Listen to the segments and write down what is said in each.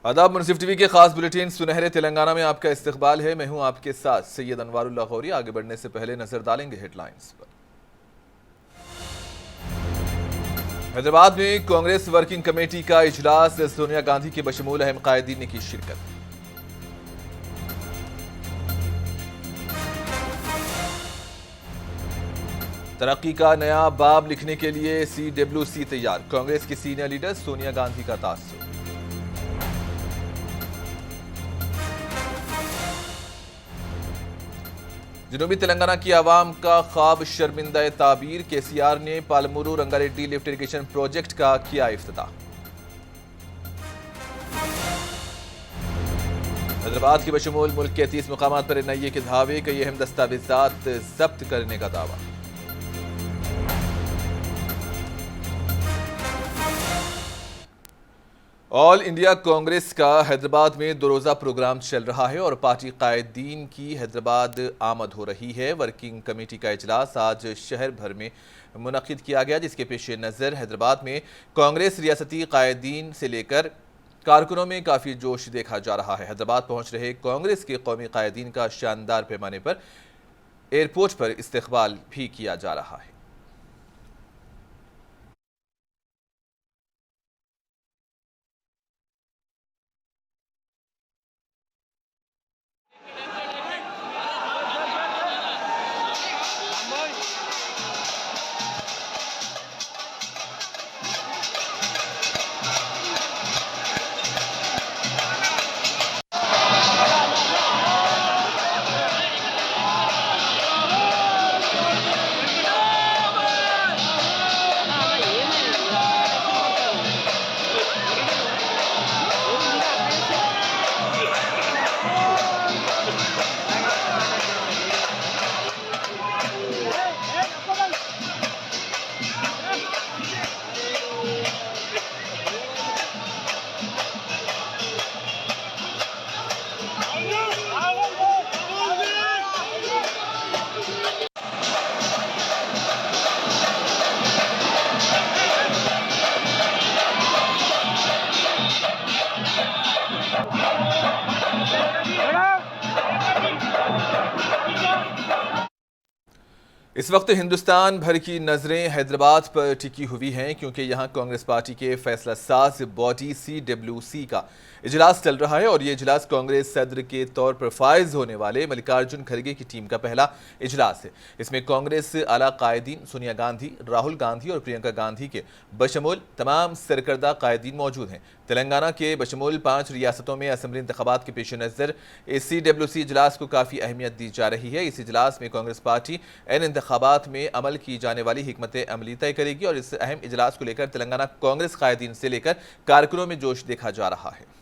आदाब। मुनसिफ टीवी के खास बुलेटिन सुनहरे तेलंगाना में आपका इस्तकबाल है। मैं हूं आपके साथ सैयद अनवारुल्लाह गौरी। आगे बढ़ने से पहले नजर डालेंगे हेडलाइंस पर। हैदराबाद में कांग्रेस वर्किंग कमेटी का इजलास, सोनिया गांधी के बशमूल अहम कायदीन ने की शिरकत। तरक्की का नया बाब लिखने के लिए CWC तैयार, कांग्रेस की सीनियर लीडर सोनिया गांधी का तासुर। जनूबी तेलंगाना की आवाम का ख्वाब शर्मिंदा ताबीर, KCR ने पालमुरू रंगारेड्डी लिफ्ट इरिगेशन प्रोजेक्ट का किया इफ्तिताह। हैदराबाद के बशमूल मुल्क के 30 मुकामात पर NIA के धावे, कई अहम दस्तावेजात जब्त करने का दावा। ऑल इंडिया कांग्रेस का हैदराबाद में 2 रोज़ा प्रोग्राम चल रहा है और पार्टी कायदीन की हैदराबाद आमद हो रही है। वर्किंग कमेटी का इजलास आज शहर भर में मुनक्किद किया गया, जिसके पेश नज़र हैदराबाद में कांग्रेस रियासती कायदीन से लेकर कारकुनों में काफ़ी जोश देखा जा रहा है। हैदराबाद पहुंच रहे कांग्रेस के कौमी कायदीन का शानदार पैमाने पर एयरपोर्ट पर इस्तकबाल भी किया जा रहा है। इस वक्त हिंदुस्तान भर की नजरें हैदराबाद पर टिकी हुई हैं, क्योंकि यहां कांग्रेस पार्टी के फैसला साज बॉडी CWC का इजलास चल रहा है और ये इजलास कांग्रेस सदर के तौर पर फाइज होने वाले मल्लिकार्जुन खड़गे की टीम का पहला इजलास है। इसमें कांग्रेस आला कायदीन सोनिया गांधी, राहुल गांधी और प्रियंका गांधी के बशमूल तमाम सरकर्दा कायदीन मौजूद हैं। तेलंगाना के बशमूल 5 रियासतों में असम्बली इंतखाबात के पेश नज़र इस CWC इजलास को काफ़ी अहमियत दी जा रही है। इस इजलास में कांग्रेस पार्टी इन इंतखाबात में अमल की जाने वाली हिकमत अमली तय करेगी और इस अहम इजलास को लेकर तेलंगाना कांग्रेस कायदीन से लेकर कारकुनों में जोश देखा जा रहा है।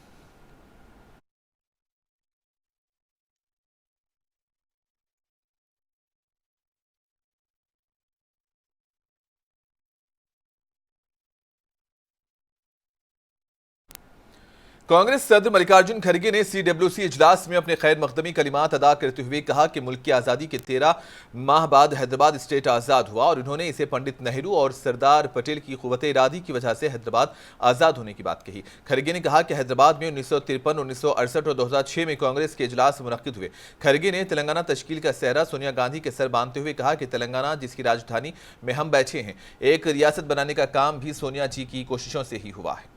कांग्रेस सदर मल्लिकार्जुन खड़गे ने CWC इजलास में अपने खैर मकदमी कलिमात अदा करते हुए कहा कि मुल्क की आज़ादी के 13 माह बाद हैदराबाद स्टेट आज़ाद हुआ और उन्होंने इसे पंडित नेहरू और सरदार पटेल की क़ुव्वत इरादी की वजह से हैदराबाद आज़ाद होने की बात कही। खड़गे ने कहा कि हैदराबाद में 1953, 1968 और 2006 में कांग्रेस के इजलास मुनक्किद हुए। खड़गे ने तेलंगाना तश्कील का सेहरा सोनिया गांधी के सर बांधते हुए कहा कि तेलंगाना जिसकी राजधानी में हम बैठे हैं, एक रियासत बनाने का काम भी सोनिया जी की कोशिशों से ही हुआ है।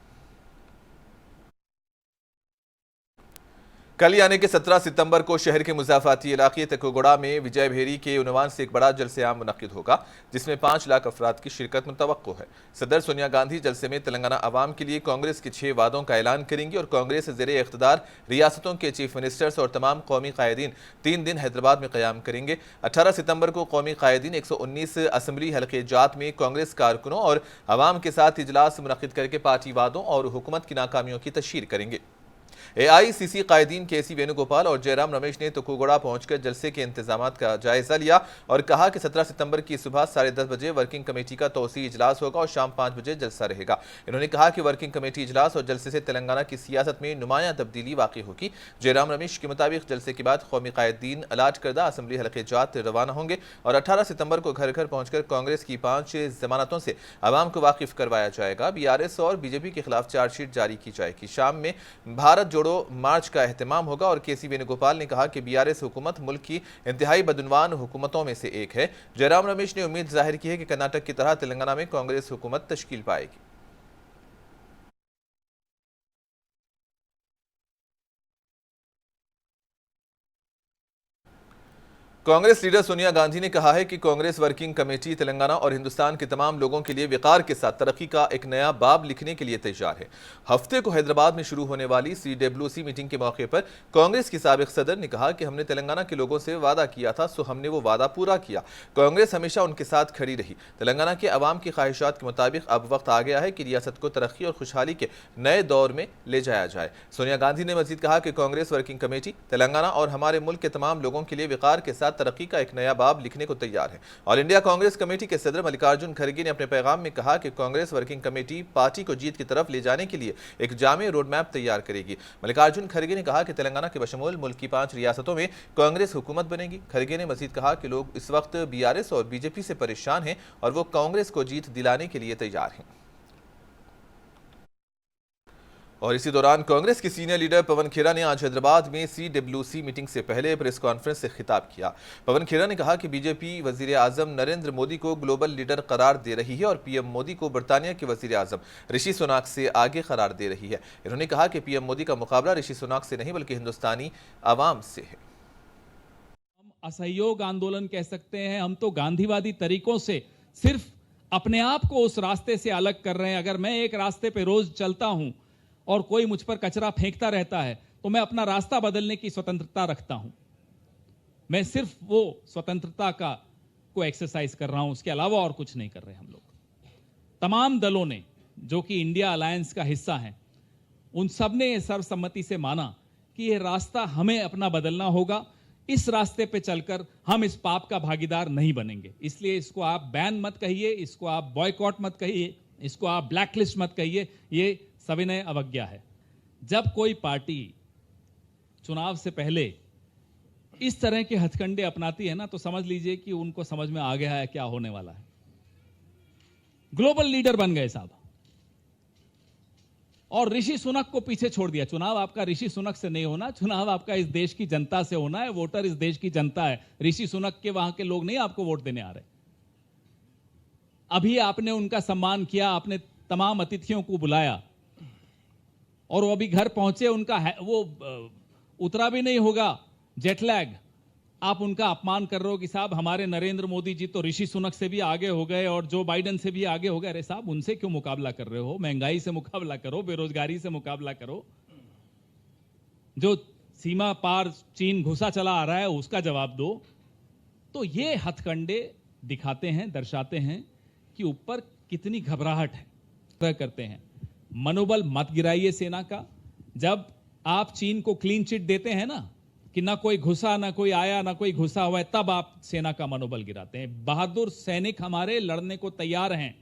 कल यानी कि 17 सितंबर को शहर के मुज़ाफ़ाती इलाके तकोगड़ा में विजय भेरी के उन्वान से एक बड़ा जलसे आम मुनक्किद होगा, जिसमें 5 लाख अफराद की शिरकत मुतवक्को है। सदर सोनिया गांधी जलसे में तेलंगाना अवाम के लिए कांग्रेस के 6 वादों का ऐलान करेंगी और कांग्रेस ज़ेरे इख्तिदार रियासतों के चीफ मिनिस्टर्स और तमाम कौमी कायदीन 3 दिन हैदराबाद में क़याम करेंगे। 18 सितंबर को कौमी कायदीन 119 असम्बली हल्के जात में कांग्रेस कारकुनों और अवाम के साथ इजलास मुनक्किद करके पार्टी वादों और हुकूमत की नाकामियों की तशहीर करेंगे। एआईसीसी कायदीन केसी वेणुगोपाल और जयराम रमेश ने तुकुगड़ा पहुंचकर जलसे के इंतजाम का जायजा लिया और कहा कि 17 सितंबर की सुबह 10:30 बजे वर्किंग कमेटी का तौसीई इजलास होगा और शाम 5 बजे जलसा रहेगा। इन्होंने कहा कि वर्किंग कमेटी इजलास और जलसे से तेलंगाना की सियासत में नुमाया तब्दीली वाक़ई होगी। जयराम रमेश के मुताबिक जलसे के बाद कौमी कायदीन अलाट करदा असम्बली हलके जात रवाना होंगे और 18 सितंबर को घर घर पहुंचकर कांग्रेस की 5 जमानतों से अवाम को वाकिफ करवाया जाएगा। बीआरएस और बीजेपी के खिलाफ चार्जशीट जारी की जाएगी। शाम में भारत जोड़ो मार्च का एहतमाम होगा और केसी वेणुगोपाल ने कहा कि बीआरएस हुकूमत मुल्क की इंतहाई बदउनवान हुकूमतों में से एक है। जयराम रमेश ने उम्मीद जाहिर की है कि कर्नाटक की तरह तेलंगाना में कांग्रेस हुकूमत तश्कील पाएगी। कांग्रेस लीडर सोनिया गांधी ने कहा है कि कांग्रेस वर्किंग कमेटी तेलंगाना और हिंदुस्तान के तमाम लोगों के लिए विकार के साथ तरक्की का एक नया बाब लिखने के लिए तैयार है। हफ्ते को हैदराबाद में शुरू होने वाली CWC मीटिंग के मौके पर कांग्रेस की साबिक सदर ने कहा कि हमने तेलंगाना के लोगों से वादा किया था, सो हमने वो वादा पूरा किया। कांग्रेस हमेशा उनके साथ खड़ी रही। तेलंगाना के अवाम की ख्वाहिशात के मुताबिक अब वक्त आ गया है कि रियासत को तरक्की और खुशहाली के नए दौर में ले जाया जाए। सोनिया गांधी ने मजीद कहा कि कांग्रेस वर्किंग कमेटी तेलंगाना और हमारे मुल्क के तमाम लोगों के लिए विकार के साथ तरक्की का एक नया बाब लिखने को तैयार है। ऑल इंडिया कांग्रेस कमेटी के सदर मल्लिकार्जुन खड़गे ने अपने पैगाम में कहा कि कांग्रेस वर्किंग कमेटी पार्टी को जीत की तरफ ले जाने के लिए एक जामे रोड मैप तैयार करेगी। मल्लिकार्जुन खड़गे ने कहा कि तेलंगाना के बशमूल मुल्क की 5 रियासतों में कांग्रेस हुकूमत बनेगी। खड़गे ने मजीद कहा कि लोग इस वक्त बीआरएस और बीजेपी से परेशान हैं और वो कांग्रेस को जीत दिलाने के लिए तैयार हैं। और इसी दौरान कांग्रेस के सीनियर लीडर पवन खेरा ने आज हैदराबाद में CWC मीटिंग से पहले प्रेस कॉन्फ्रेंस से खिताब किया। पवन खेरा ने कहा कि बीजेपी वजीर आजम नरेंद्र मोदी को ग्लोबल लीडर करार दे रही है और पीएम मोदी को बरतानिया के वजीर आजम ऋषि सुनाक से आगे करार दे रही है। इन्होंने कहा कि पीएम मोदी का मुकाबला ऋषि सुनाक से नहीं बल्कि हिंदुस्तानी आवाम से है। हम असहयोग आंदोलन कह सकते हैं, हम तो गांधीवादी तरीकों से सिर्फ अपने आप को उस रास्ते से अलग कर रहे हैं। अगर मैं एक रास्ते पे रोज चलता हूं और कोई मुझ पर कचरा फेंकता रहता है तो मैं अपना रास्ता बदलने की स्वतंत्रता रखता हूं। मैं सिर्फ वो स्वतंत्रता को एक्सरसाइज कर रहा हूं, उसके अलावा और कुछ नहीं कर रहे हम लोग। तमाम दलों ने जो कि इंडिया अलायंस का हिस्सा हैं, उन सब ने सर्वसम्मति से माना कि ये रास्ता हमें अपना बदलना होगा। इस रास्ते पे चलकर हम इस पाप का भागीदार नहीं बनेंगे। इसलिए इसको आप बैन मत कहिए, इसको आप बॉयकॉट मत कहिए, इसको आप ब्लैकलिस्ट मत कहिए, ये सविनय अवज्ञा है। जब कोई पार्टी चुनाव से पहले इस तरह के हथकंडे अपनाती है ना, तो समझ लीजिए कि उनको समझ में आ गया है क्या होने वाला है। ग्लोबल लीडर बन गए साहब और ऋषि सुनक को पीछे छोड़ दिया। चुनाव आपका ऋषि सुनक से नहीं होना, चुनाव आपका इस देश की जनता से होना है। वोटर इस देश की जनता है, ऋषि सुनक के वहां के लोग नहीं आपको वोट देने आ रहे। अभी आपने उनका सम्मान किया, आपने तमाम अतिथियों को बुलाया और वो अभी घर पहुंचे, उनका वो उतरा भी नहीं होगा जेटलैग। आप उनका अपमान कर रहे हो कि साहब हमारे नरेंद्र मोदी जी तो ऋषि सुनक से भी आगे हो गए और जो बाइडेन से भी आगे हो गए। अरे साहब, उनसे क्यों मुकाबला कर रहे हो? महंगाई से मुकाबला करो, बेरोजगारी से मुकाबला करो। जो सीमा पार चीन घुसा चला आ रहा है उसका जवाब दो। तो ये हथकंडे दिखाते हैं, दर्शाते हैं कि ऊपर कितनी घबराहट है। करते हैं मनोबल मत गिराइए सेना का। जब आप चीन को क्लीन चिट देते हैं ना कि ना कोई घुसा, ना कोई आया, ना कोई घुसा हुआ है, तब आप सेना का मनोबल गिराते हैं। बहादुर सैनिक हमारे लड़ने को तैयार हैं।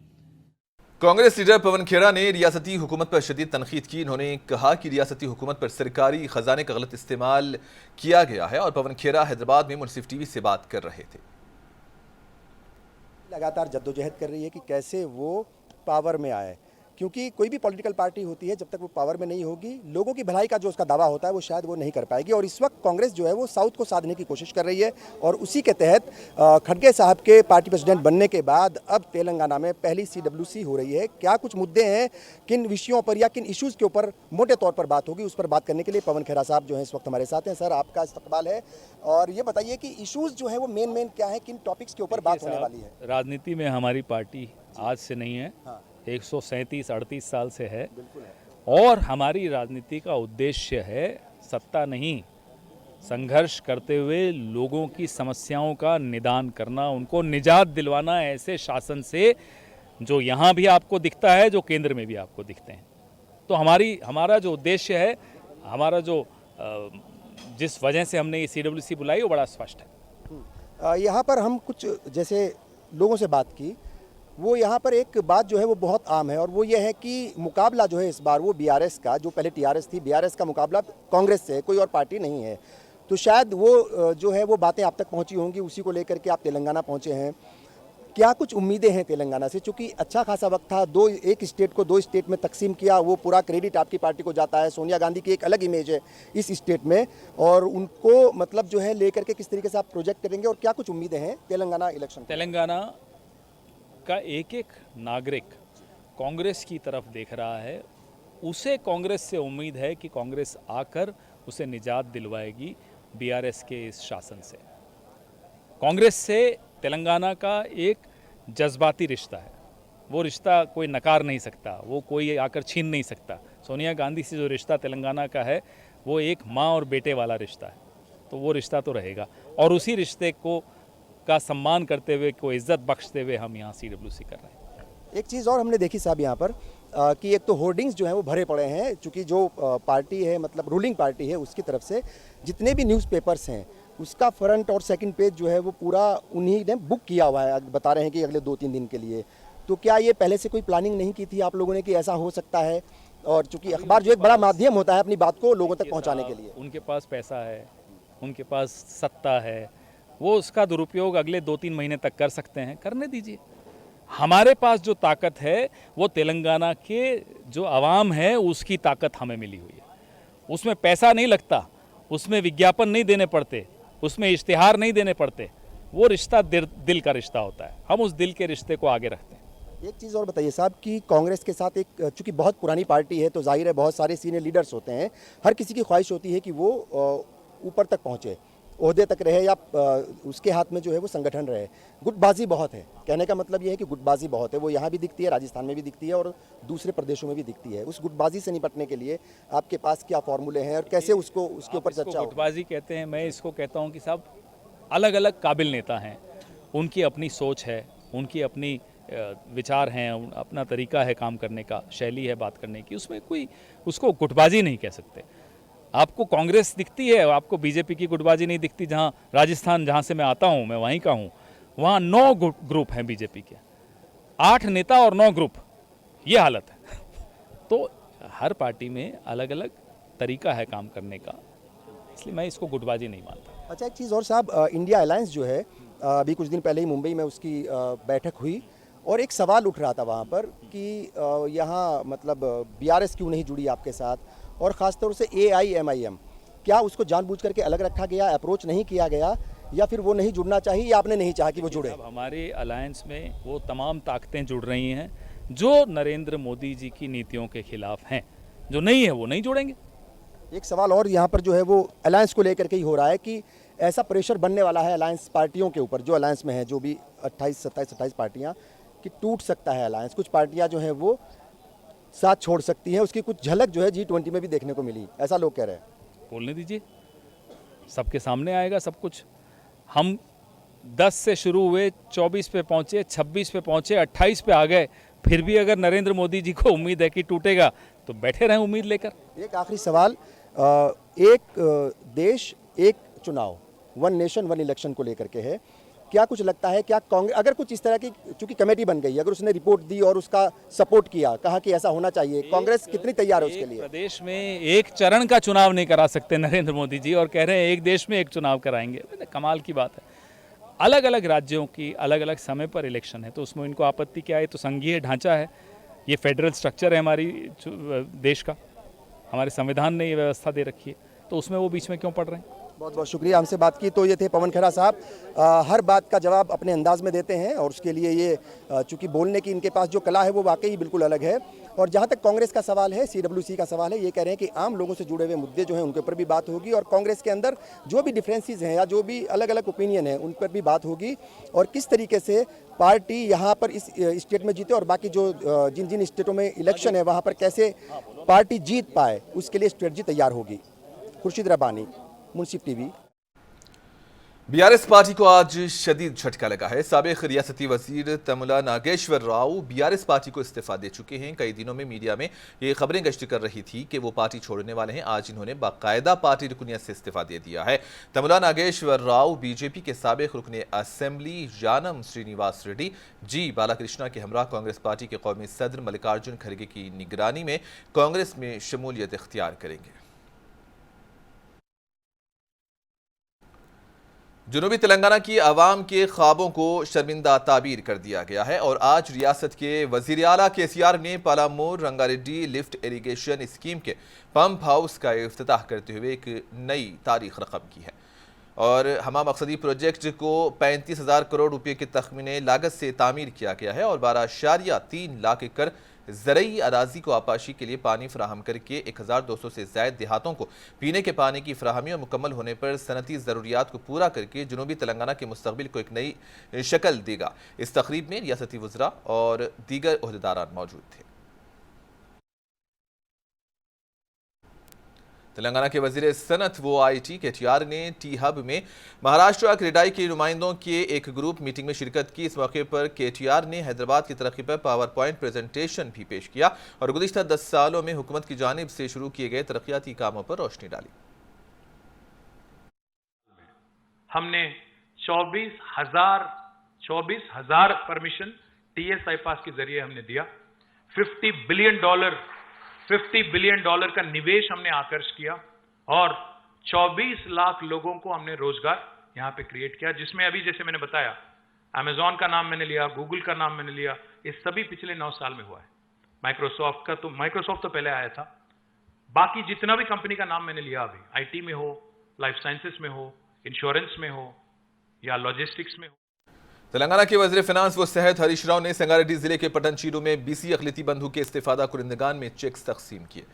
कांग्रेस लीडर पवन खेरा ने रियासती हुकूमत पर शदीद तनकीद की। उन्होंने कहा कि रियासती हुकूमत पर सरकारी खजाने का गलत इस्तेमाल किया गया है और पवन खेरा हैदराबाद में मुनसिफ टीवी से बात कर रहे थे। लगातार जद्दोजहद कर रही है कि कैसे वो पावर में आए, क्योंकि कोई भी पॉलिटिकल पार्टी होती है जब तक वो पावर में नहीं होगी, लोगों की भलाई का जो उसका दावा होता है वो शायद वो नहीं कर पाएगी। और इस वक्त कांग्रेस जो है वो साउथ को साधने की कोशिश कर रही है और उसी के तहत खड़गे साहब के पार्टी प्रेसिडेंट बनने के बाद अब तेलंगाना में पहली CWC हो रही है। क्या कुछ मुद्दे हैं, किन विषयों पर या किन इश्यूज़ के ऊपर मोटे तौर पर बात होगी, उस पर बात करने के लिए पवन खेरा साहब जो है इस वक्त हमारे साथ हैं। सर, आपका इस्तकबाल है और ये बताइए कि इशूज़ जो है वो मेन क्या है, किन टॉपिक्स के ऊपर बात होने वाली है? राजनीति में हमारी पार्टी आज से नहीं है, 137-38 साल से है और हमारी राजनीति का उद्देश्य है सत्ता नहीं, संघर्ष करते हुए लोगों की समस्याओं का निदान करना, उनको निजात दिलवाना ऐसे शासन से जो यहाँ भी आपको दिखता है, जो केंद्र में भी आपको दिखते हैं। तो हमारा जो उद्देश्य है, हमारा जो जिस वजह से हमने ये CWC बुलाई वो बड़ा स्पष्ट है। यहाँ पर हम कुछ जैसे लोगों से बात की, वो यहाँ पर एक बात जो है वो बहुत आम है, और वो ये है कि मुकाबला जो है इस बार वो बीआरएस का, जो पहले टीआरएस थी, बीआरएस का मुकाबला कांग्रेस से है, कोई और पार्टी नहीं है। तो शायद वो जो है वो बातें आप तक पहुँची होंगी, उसी को लेकर के आप तेलंगाना पहुँचे हैं। क्या कुछ उम्मीदें हैं तेलंगाना से? चूँकि अच्छा खासा वक्त था, एक स्टेट को 2 स्टेट में तकसीम किया, वो पूरा क्रेडिट आपकी पार्टी को जाता है। सोनिया गांधी की एक अलग इमेज है इस स्टेट में, और उनको मतलब जो है लेकर के किस तरीके से आप प्रोजेक्ट करेंगे, और क्या कुछ उम्मीदें हैं तेलंगाना इलेक्शन? तेलंगाना का एक एक नागरिक कांग्रेस की तरफ देख रहा है। उसे कांग्रेस से उम्मीद है कि कांग्रेस आकर उसे निजात दिलवाएगी बीआरएस के इस शासन से। कांग्रेस से तेलंगाना का एक जज्बाती रिश्ता है, वो रिश्ता कोई नकार नहीं सकता, वो कोई आकर छीन नहीं सकता। सोनिया गांधी से जो रिश्ता तेलंगाना का है वो एक माँ और बेटे वाला रिश्ता है, तो वो रिश्ता तो रहेगा, और उसी रिश्ते को का सम्मान करते हुए, को इज्जत बख्शते हुए हम यहाँ CWC कर रहे हैं। एक चीज़ और हमने देखी साहब यहाँ पर कि एक तो होर्डिंग्स जो हैं वो भरे पड़े हैं, चूँकि जो पार्टी है, मतलब रूलिंग पार्टी है, उसकी तरफ से जितने भी न्यूज़पेपर्स हैं उसका फ्रंट और सेकंड पेज जो है वो पूरा उन्हीं ने बुक किया हुआ है, बता रहे हैं कि अगले 2-3 दिन के लिए। तो क्या ये पहले से कोई प्लानिंग नहीं की थी आप लोगों ने कि ऐसा हो सकता है? और चूँकि अखबार जो एक बड़ा माध्यम होता है अपनी बात को लोगों तक पहुँचाने के लिए। उनके पास पैसा है, उनके पास सत्ता है, वो उसका दुरुपयोग अगले 2-3 महीने तक कर सकते हैं, करने दीजिए। हमारे पास जो ताकत है वो तेलंगाना के जो आवाम है उसकी ताकत हमें मिली हुई है। उसमें पैसा नहीं लगता, उसमें विज्ञापन नहीं देने पड़ते, उसमें इश्तिहार नहीं देने पड़ते, वो रिश्ता दिल का रिश्ता होता है। हम उस दिल के रिश्ते को आगे रखते हैं। एक चीज़ और बताइए साहब कि कांग्रेस के साथ एक, चूँकि बहुत पुरानी पार्टी है तो जाहिर है बहुत सारे सीनियर लीडर्स होते हैं, हर किसी की ख्वाहिश होती है कि वो ऊपर तक पहुँचे, ओहदे तक रहे, या उसके हाथ में जो है वो संगठन रहे। गुटबाजी बहुत है, कहने का मतलब ये है कि गुटबाजी बहुत है, वो यहाँ भी दिखती है, राजस्थान में भी दिखती है और दूसरे प्रदेशों में भी दिखती है। उस गुटबाजी से निपटने के लिए आपके पास क्या फॉर्मूले हैं और कैसे उसको उसके ऊपर चर्चा हो? गुटबाजी कहते हैं, मैं इसको कहता हूँ कि साहब अलग अलग काबिल नेता हैं, उनकी अपनी सोच है, उनकी अपनी विचार हैं, अपना तरीका है काम करने का, शैली है बात करने की, उसमें कोई उसको गुटबाजी नहीं कह सकते। आपको कांग्रेस दिखती है, आपको बीजेपी की गुटबाजी नहीं दिखती। जहां राजस्थान, जहां से मैं आता हूं, मैं वहीं का हूं, वहां 9 ग्रुप हैं बीजेपी के, 8 नेता और 9 ग्रुप, ये हालत है। तो हर पार्टी में अलग अलग तरीका है काम करने का, इसलिए मैं इसको गुटबाजी नहीं मानता। अच्छा, एक चीज़ और साहब, इंडिया अलायंस जो है अभी कुछ दिन पहले ही मुंबई में उसकी बैठक हुई, और एक सवाल उठ रहा था वहाँ पर कि यहाँ मतलब बीआरएस क्यों नहीं जुड़ी आपके साथ, और ख़ासतौर से AIMIM, क्या उसको जानबूझ करके अलग रखा गया, अप्रोच नहीं किया गया, या फिर वो नहीं जुड़ना चाहिए, या आपने नहीं चाहा कि वो जुड़े? अब हमारे अलायंस में वो तमाम ताकतें जुड़ रही हैं जो नरेंद्र मोदी जी की नीतियों के खिलाफ हैं, जो नहीं है वो नहीं जुड़ेंगे। एक सवाल और यहाँ पर जो है वो अलायंस को लेकर के ही हो रहा है कि ऐसा प्रेशर बनने वाला है अलायंस पार्टियों के ऊपर, जो अलायंस में है, जो भी 28-27 पार्टियाँ, कि टूट सकता है अलायंस। कुछ पार्टियाँ जो हैं वो साथ छोड़ सकती हैं, उसकी कुछ झलक जो है G20 में भी देखने को मिली, ऐसा लोग कह रहे हैं। बोलने दीजिए, सबके सामने आएगा सब कुछ। हम 10 से शुरू हुए, 24 पे पहुंचे, 26 पे पहुंचे, 28 पे आ गए, फिर भी अगर नरेंद्र मोदी जी को उम्मीद है कि टूटेगा तो बैठे रहें उम्मीद लेकर। एक आखिरी सवाल, एक देश एक चुनाव, 1 नेशन 1 इलेक्शन को लेकर के है, क्या कुछ लगता है, क्या कांग्रेस अगर कुछ इस तरह की, चूंकि कमेटी बन गई, अगर उसने रिपोर्ट दी और उसका सपोर्ट किया, कहा कि ऐसा होना चाहिए, कांग्रेस कितनी तैयार है उसके लिए? प्रदेश में एक चरण का चुनाव नहीं करा सकते नरेंद्र मोदी जी, और कह रहे हैं एक देश में एक चुनाव कराएंगे। कमाल की बात है। अलग अलग राज्यों की अलग अलग समय पर इलेक्शन है, तो उसमें इनको आपत्ति क्या है? तो संघीय ढांचा है, ये फेडरल स्ट्रक्चर है हमारी देश का, हमारे संविधान ने ये व्यवस्था दे रखी है, तो उसमें वो बीच में क्यों पड़ रहे हैं? बहुत बहुत शुक्रिया, हमसे बात की। तो ये थे पवन खेरा साहब, हर बात का जवाब अपने अंदाज में देते हैं, और उसके लिए ये चूंकि बोलने की इनके पास जो कला है वो वाकई बिल्कुल अलग है। और जहाँ तक कांग्रेस का सवाल है, CWC का सवाल है, ये कह रहे हैं कि आम लोगों से जुड़े हुए मुद्दे जो हैं उनके ऊपर भी बात होगी, और कांग्रेस के अंदर जो भी डिफरेंसेस हैं या जो भी अलग अलग ओपिनियन है उन पर भी बात होगी, और किस तरीके से पार्टी यहाँ पर इस स्टेट में जीते और बाकी जो जिन जिन स्टेटों में इलेक्शन है वहाँ पर कैसे पार्टी जीत पाए, उसके लिए स्ट्रेटजी तैयार होगी। खुर्शीद रब्बानी, मुंसिफ TV। बीआरएस पार्टी को आज शदीद झटका लगा है। साबिक रियासती वजीर तमुला नागेश्वर राव बीआरएस पार्टी को इस्तीफा दे चुके हैं। कई दिनों में मीडिया में ये खबरें गश्त कर रही थी कि वो पार्टी छोड़ने वाले हैं। आज इन्होंने बाकायदा पार्टी रुकनियत से इस्तीफा दे दिया है। तमुला नागेश्वर राव बीजेपी के साबिक रुकने असेंबली यानम श्रीनिवास रेड्डी जी बालाकृष्णा के हमरा कांग्रेस पार्टी के कौमी सदर मल्लिकार्जुन खड़गे की निगरानी में कांग्रेस में शमूलियत इख्तियार करेंगे। जनूबी तेलंगाना की आवाम के ख्वाबों को शर्मिंदा ताबीर कर दिया गया है और आज रियासत के वजीर आला केसीआर ने पालामूर रंगारेड्डी लिफ्ट इरीगेशन स्कीम के पंप हाउस का इफ्तिताह करते हुए एक नई तारीख रकम की है और हमा मकसदी प्रोजेक्ट को 35,000 करोड़ रुपए के तखमीने लागत से तामीर किया गया है और 12.3 लाख एकड़ ज़रई अराजी को आपाशी के लिए पानी फराहम करके 1,200 से ज़ायद देहातों को पीने के पानी की फराहमी और मुकम्मल होने पर सनती ज़रूरियात को पूरा करके जनूबी तेलंगाना के मुस्तकबिल को एक नई शक्ल देगा। इस तकरीब में रियासती वज़रा और दीगर ओहदेदारान मौजूद थे। तेलंगाना के वजीर सनत व आईटी केटीआर ने टी हब में महाराष्ट्र क्रेडाई के नुमाइंदों के एक ग्रुप मीटिंग में शिरकत की। इस मौके पर केटीआर ने हैदराबाद की तरक्की पर पावर पॉइंट प्रेजेंटेशन भी पेश किया और गुज़िश्ता 10 सालों में हुकूमत की जानिब से शुरू किए गए तरक्याती कामों पर रोशनी डाली। हमने 24,000 परमिशन टीएस आईपास के जरिए हमने दिया। $50 बिलियन का निवेश हमने आकर्षित किया और 24 लाख लोगों को हमने रोजगार यहां पे क्रिएट किया, जिसमें अभी जैसे मैंने बताया अमेजॉन का नाम मैंने लिया, गूगल का नाम मैंने लिया। ये सभी पिछले 9 साल में हुआ है। माइक्रोसॉफ्ट तो पहले आया था। बाकी जितना भी कंपनी का नाम मैंने लिया अभी, आईटी में हो, लाइफ साइंसेस में हो, इंश्योरेंस में हो या लॉजिस्टिक्स में हो। तेलंगाना के वज़ीर फिनांस व सेहत हरीश राव ने संगारेड्डी जिले के पटनचीरू में बीसी अक़लियती बंधु के इस्तेफादा कुरिंदगान में चेक्स तकसीम किए।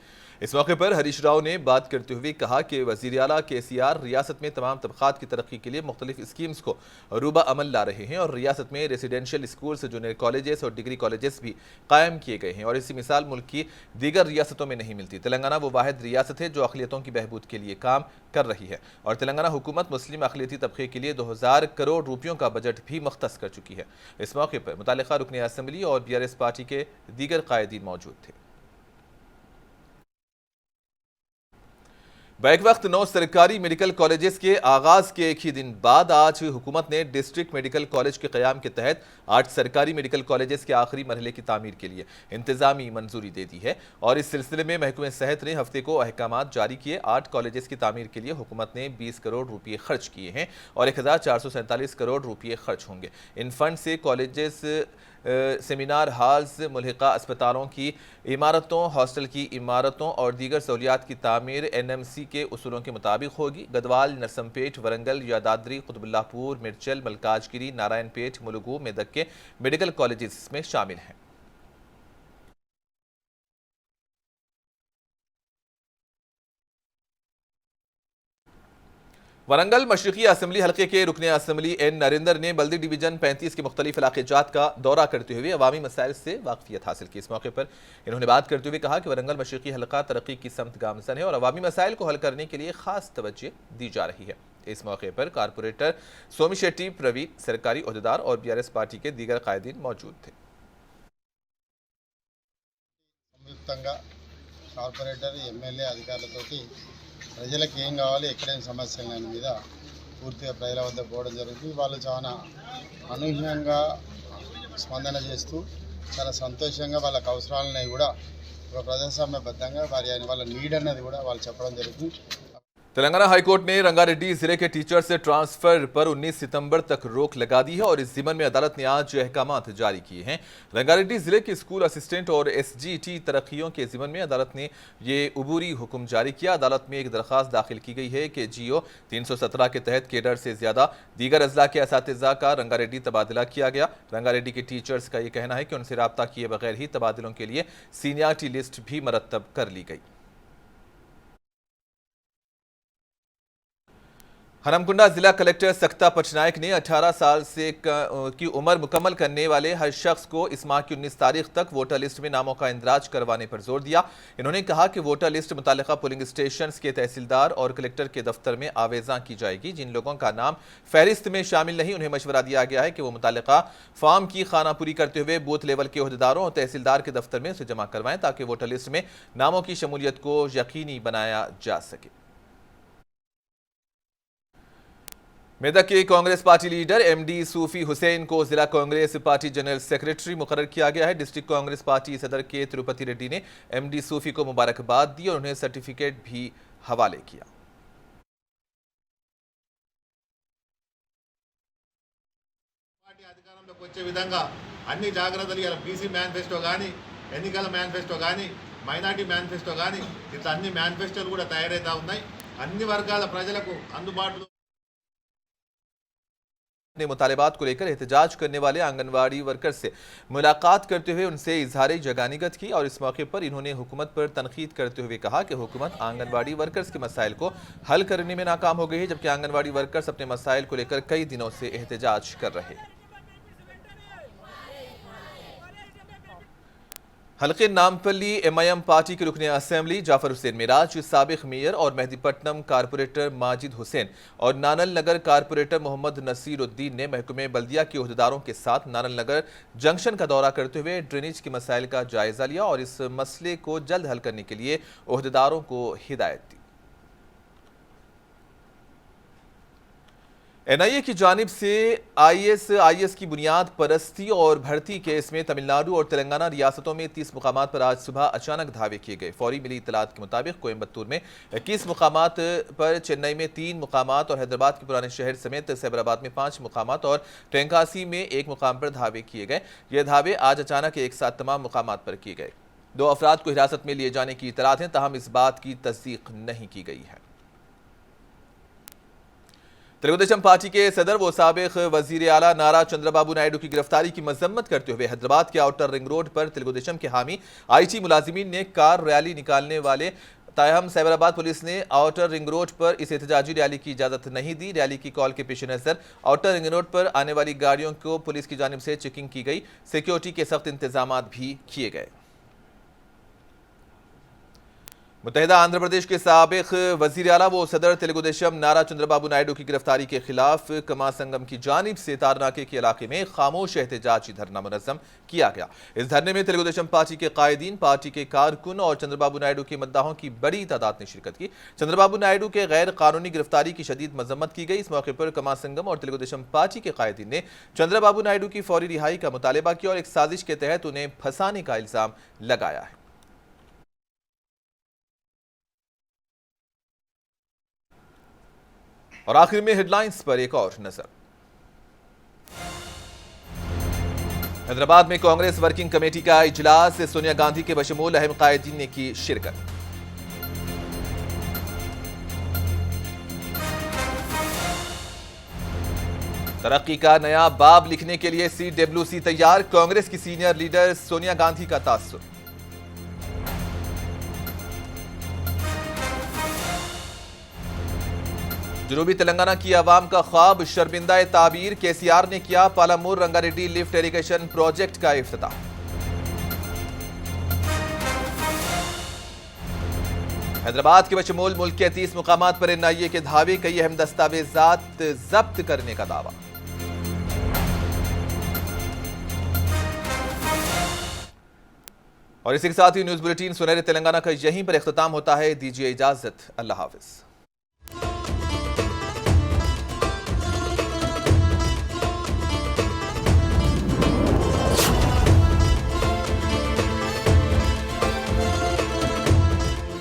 इस मौके पर हरीश राव ने बात करते हुए कहा कि वज़ीर आला केसीआर रियासत में तमाम तबक़ात की तरक्की के लिए मुख्तलिफ स्कीम्स को रूबा अमल ला रहे हैं और रियासत में रेसिडेंशियल स्कूल्स, जूनियर कॉलेजेस और डिग्री कॉलेजेस भी कायम किए गए हैं और इसी मिसाल मुल्क की दीगर रियासतों में नहीं मिलती। तेलंगाना वो वाहिद रियासत है जो अक़लियतों की बहबूद के लिए काम कर रही है और तेलंगाना हुकूमत मुस्लिम अक़लियती तबक़े के लिए 2000 करोड़ रुपयों का बजट भी मुख्तस कर चुकी है। इस मौके पर मुतालिका रुकने असेंबली और बीआरएस पार्टी के दीगर कायदीन मौजूद थे। बैक वक्त 9 सरकारी मेडिकल कॉलेजेस के आगाज के एक ही दिन बाद आज हुकूमत ने डिस्ट्रिक्ट मेडिकल कॉलेज के क़याम के तहत 8 सरकारी मेडिकल कॉलेजेस के आखिरी मरहले की तामीर के लिए इंतजामी मंजूरी दे दी है और इस सिलसिले में महकमे सेहत ने हफ्ते को अहकामात जारी किए। 8 कॉलेजेस की तामीर के लिए हुकूमत ने 20 करोड़ रुपये खर्च किए हैं और 1,447 करोड़ रुपये खर्च होंगे। इन फंड से कॉलेजेस, सेमिनार हॉल्स, मुल्हिका अस्पतालों की इमारतों, हॉस्टल की इमारतों और दीगर सहूलियात की तामीर एनएमसी के उसूलों के मुताबिक होगी। गदवाल, नरसमपेट, वरंगल, यादाद्री, कुतुबुल्लाहपुर, मिर्चल, मलकाजगिरी, नारायणपेट, मुलुगू, मेदक के मेडिकल कॉलेजेस इसमें शामिल हैं। वरंगल मशरिकी असम्बली हल्के के रुकने असम्बली एन नरेंद्र ने बल्दी डिवीजन 35 के मुख्तलिफ इलाके जात का दौरा करते हुए अवामी मसाइल से वाकफियत हासिल की। इस मौके पर इन्होंने बात करते हुए कहा कि वरंगल मशरिकी हल्का तरक्की की समत गामजन है और अवामी मसाइल को हल करने के लिए खास तवज्जो दी जा रही है। इस मौके पर कारपोरेटर सोमी शेट्टी, प्रवीण, सरकारी ओहदेदार और बीआरएस पार्टी के दीगर कायदीन मौजूद थे। కార్పొరేటర్ ఎమ్మెల్యే అధికారులతోటి ప్రజలకు ఏం కావాలి, ఎక్కడేం సమస్యలు దాని మీద పూర్తిగా ప్రజల వద్ద పోవడం జరుగుతుంది. వాళ్ళు చాలా అనూహ్యంగా స్పందన చేస్తూ చాలా సంతోషంగా వాళ్ళకి అవసరాలని కూడా ఒక ప్రజాస్వామ్యబద్ధంగా వాళ్ళ నీడ్ అన్నది కూడా వాళ్ళు చెప్పడం జరుగుతుంది. तेलंगाना हाईकोर्ट ने रंगारेड्डी जिले के टीचर्स से ट्रांसफर पर 19 सितंबर तक रोक लगा दी है और इस जिम्मन में अदालत ने आज अहकामात जारी किए हैं। रंगारेड्डी जिले के स्कूल असिस्टेंट और एसजीटी तरक्कियों के जिम्मन में अदालत ने ये उबूरी हुक्म जारी किया। अदालत में एक दरख्वास्त दाखिल की गई है कि जीओ 317 के तहत केडर से ज्यादा दीगर अजला के असातिज़ा का रंगारेड्डी तबादला किया गया। रंगारेड्डी के टीचर्स का यह कहना है कि उनसे रब्ता किए बगैर ही तबादलों के लिए सीनियरिटी लिस्ट भी मरतब कर ली गई। हरमकुंडा जिला कलेक्टर सक्ता पटनायक ने 18 साल से की उम्र मुकम्मल करने वाले हर शख्स को इस माह की 19 तारीख तक वोटर लिस्ट में नामों का इंदराज करवाने पर जोर दिया। इन्होंने कहा कि वोटर लिस्ट मुतालिका पोलिंग स्टेशन के तहसीलदार और कलेक्टर के दफ्तर में आवेजा की जाएगी। जिन लोगों का नाम फहरिस्त में शामिल नहीं, उन्हें मशवरा दिया गया है कि वो मुतालिका फॉर्म की खानापुरी करते हुए बूथ लेवल के ओहदेदारों और तहसीलदार के दफ्तर में उसे जमा करवाएं, ताकि वोटर लिस्ट में नामों की शमूलियत को यकीनी बनाया जा सके। मेदक के कांग्रेस पार्टी लीडर एमडी सूफी हुसैन को जिला कांग्रेस पार्टी जनरल सेक्रेटरी मुकर्रर किया गया है। डिस्ट्रिक्ट कांग्रेस पार्टी सदर के तिरुपति रेड्डी ने एमडी सूफी को मुबारकबाद दी और उन्हें सर्टिफिकेट भी हवाले किया। పార్టీ అధికారంలోకి వచ్చే విధంగా అన్ని జాగ్రత్తలు ఇలా బీసీ మేనిఫెస్టో కానీ ఎన్నికల మేనిఫెస్టో కానీ మైనార్టీ మేనిఫెస్టో కానీ ఇట్లా అన్ని మేనిఫెస్టోలు కూడా తయారైతా ఉన్నాయి। అన్ని వర్గాల ప్రజలకు అందుబాటులో अपने मुतालिबात को लेकर एहतजाज करने वाले आंगनवाड़ी वर्कर्स से मुलाकात करते हुए उनसे इजहार जगानिगत की और इस मौके पर इन्होंने हुकूमत पर तनकीद करते हुए कहा कि हुकूमत आंगनवाड़ी वर्कर्स के मसाइल को हल करने में नाकाम हो गई है, जबकि आंगनवाड़ी वर्कर्स अपने मसाइल को लेकर कई दिनों से एहतजाज कर रहे हैं। हल्के नामपल्ली एमआईएम पार्टी के रुकने असेंबली जाफर हुसैन मिराज, साबिक मेयर और मेहदीपट्टनम कारपोरेटर माजिद हुसैन और नानल नगर कारपोरेटर मोहम्मद नसीरुद्दीन ने महकमे बल्दिया के ओहदेदारों के साथ नानल नगर जंक्शन का दौरा करते हुए ड्रेनेज के मसाइल का जायजा लिया और इस मसले को जल्द हल करने के लिए ओहदेदारों को हिदायत दी। एनआईए की जानिब से आईएस की बुनियाद परस्ती और भर्ती केस में तमिलनाडु और तेलंगाना रियासतों में 30 मुकामात पर आज सुबह अचानक धावे किए गए। फौरी मिली इत्तलात के मुताबिक कोयम्बतूर में 21 मुकामात पर, चेन्नई में 3 मुकामात और हैदराबाद के पुराने शहर समेत सैबराबाद में 5 मुकामात और टेंकासी में 1 मुकाम पर धावे किए गए। ये धावे आज अचानक एक साथ तमाम मुकामात पर किए गए। 2 अफराद को हिरासत में लिए जाने की इत्तलात हैं, ताहम इस बात की तस्दीक नहीं की गई है। तेलुगुदेशम पार्टी के सदर व साबिक वजीर आला नारा चंद्रबाबू नायडू की गिरफ्तारी की मजम्मत करते हुए हैदराबाद के आउटर रिंग रोड पर तेलुगुदेशम के हामी आईटी मुलाजिमीन ने कार रैली निकालने वाले तायहम सैबराबाद पुलिस ने आउटर रिंग रोड पर इस एहतजाजी रैली की इजाजत नहीं दी। रैली की कॉल के पेश नजर आउटर रिंग रोड पर आने वाली गाड़ियों को पुलिस की जानिब से चेकिंग की गई। सिक्योरिटी के सख्त इंतजाम भी किए गए। मुत्तहिदा आंध्र प्रदेश के साबिक वजीर आला व सदर तेलुगुदेशम नारा चंद्रबाबू नायडू की गिरफ्तारी के खिलाफ कमा संगम की जानिब से तारनाके के इलाके में खामोश एहतजाजी धरना मुनज़्ज़म किया गया। इस धरने में तेलुगुदेशम पार्टी के कायदीन, पार्टी के कारकुन और चंद्रबाबू नायडू के मद्दाहों की बड़ी तादाद ने शिरकत की। चंद्रबाबू नायडू के गैर कानूनी गिरफ्तारी की शदीद मजम्मत की गई। इस मौके पर कमा संगम और तेलुगुदेशम पार्टी के कायदीन ने चंद्रबाबू नायडू की फौरी रिहाई का मुतालबा किया और एक साजिश के तहत उन्हें फंसाने का इल्जाम लगाया है। और आखिर में हेडलाइंस पर एक और नजर। हैदराबाद में कांग्रेस वर्किंग कमेटी का इजलास, सोनिया गांधी के बशमूल अहम कायदीन ने की शिरकत। तरक्की का नया बाब लिखने के लिए CWC तैयार, कांग्रेस की सीनियर लीडर सोनिया गांधी का तासुर। जनूबी तेलंगाना की आवाम का ख्वाब शर्मिंदा ताबीर, केसीआर ने किया पालामूर रंगारेड्डी लिफ्ट इरिगेशन प्रोजेक्ट का इफ्तिताह। हैदराबाद के बशमूल मुल्क के 30 मुकामात पर एनआईए के धावे, कई अहम दस्तावेजात जब्त करने का दावा। और इसी के साथ ही न्यूज बुलेटिन सुनहरे तेलंगाना का यहीं पर इख्तिताम होता है। दीजिए इजाजत, अल्लाह हाफिज।